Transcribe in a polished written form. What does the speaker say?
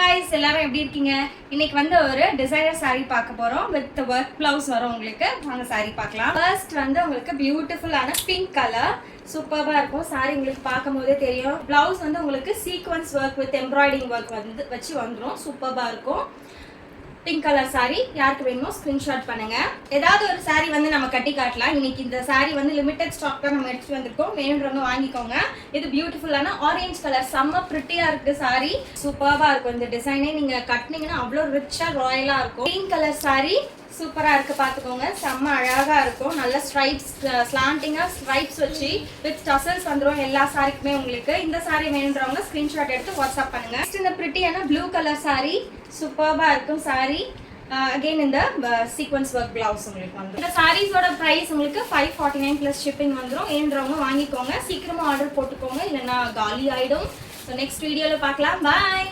guys, எல்லாரும் எப்படி இருக்கீங்க? இன்னைக்கு வந்து ஒரு டிசைனர் saree பார்க்க போறோம் with work blouse வரும் உங்களுக்கு. வாங்க saree பார்க்கலாம். First வந்து உங்களுக்கு பியூட்டிஃபுல்லான pink color சூப்பரா இருக்கும். saree உங்களுக்கு பாக்கும்போதே தெரியும். blouse வந்து உங்களுக்கு sequence work with embroidering work வந்து வச்சு வந்துரும். சூப்பரா இருக்கும். பிங்க் கலர் saree யாருக்கு வேணுமோ ஸ்கிரீன்ஷாட் பண்ணுங்க. ஏதாவது ஒரு saree வந்து நம்ம கட்டி காட்டலாம். இன்னைக்கு இந்த saree வந்து லிமிடெட் ஸ்டாக் தான் நம்ம எடுத்து வந்திருக்கோம். வேணும்ன்றவங்க வாங்கிக்கோங்க. இது பியூட்டிஃபுல்லான ஆரஞ்சு கலர் செம்ம பிரிட்டியா இருக்கு saree. சூப்பரா இருக்கும். இந்த டிசைனே நீங்க கட்டினீங்கன்னா அவ்வளவு ரிச்சா ராயலா இருக்கும். பிங்க் கலர் saree சூப்பரா இருக்கு பாத்துக்கோங்க. செம்ம அழகா இருக்கும். நல்ல ஸ்ட்ரைப்ஸ் ஸ்லாண்டிங்கா ஸ்ட்ரைப்ஸ் வச்சு வித் டசல்ஸ் வந்துரும் எல்லா சாரிக்குமே உங்களுக்கு. இந்த saree வேணும்ன்றவங்க ஸ்கிரீன்ஷாட் எடுத்து வாட்ஸ்அப் பண்ணுங்க. நெக்ஸ்ட் இந்த பிரிட்டியான ப்ளூ கலர் saree சூப்பரா இருக்கும் saree. அகைன் இந்த சீக்வென்ஸ் ஒர்க் பிளவுஸ் உங்களுக்கு வந்துடும். இந்த சாரீஸோட பிரைஸ் உங்களுக்கு 549 பிளஸ் ஷிப்பிங் வந்துடும். ஏன்றவங்க வாங்கிக்கோங்க. சீக்கிரமா ஆர்டர் போட்டுக்கோங்க, இல்லைன்னா காலி ஆயிடும். ஸோ நெக்ஸ்ட் வீடியோல பார்க்கலாம். பாய்.